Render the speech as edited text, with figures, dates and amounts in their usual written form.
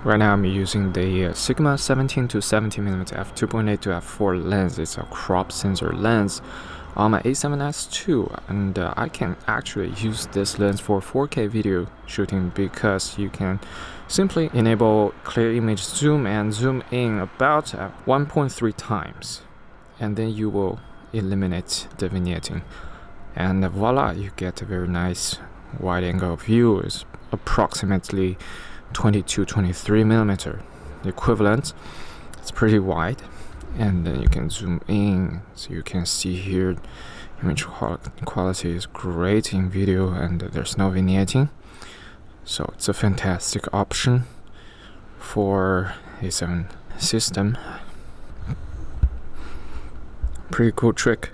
Right now I'm using the Sigma 17 to 70mm f2.8 to f4 lens. It's a crop sensor lens on my A7S II, and I can actually use this lens for 4K video shooting because you can simply enable clear image zoom and zoom in about 1.3 times, and then you will eliminate the vignetting, and voila, you get a very nice wide angle view. It's approximately 22-23mm equivalent. It's pretty wide, and then you can zoom in, so you can see here image quality is great in video and there's no vignetting, so it's a fantastic option for A7 system. Pretty cool trick.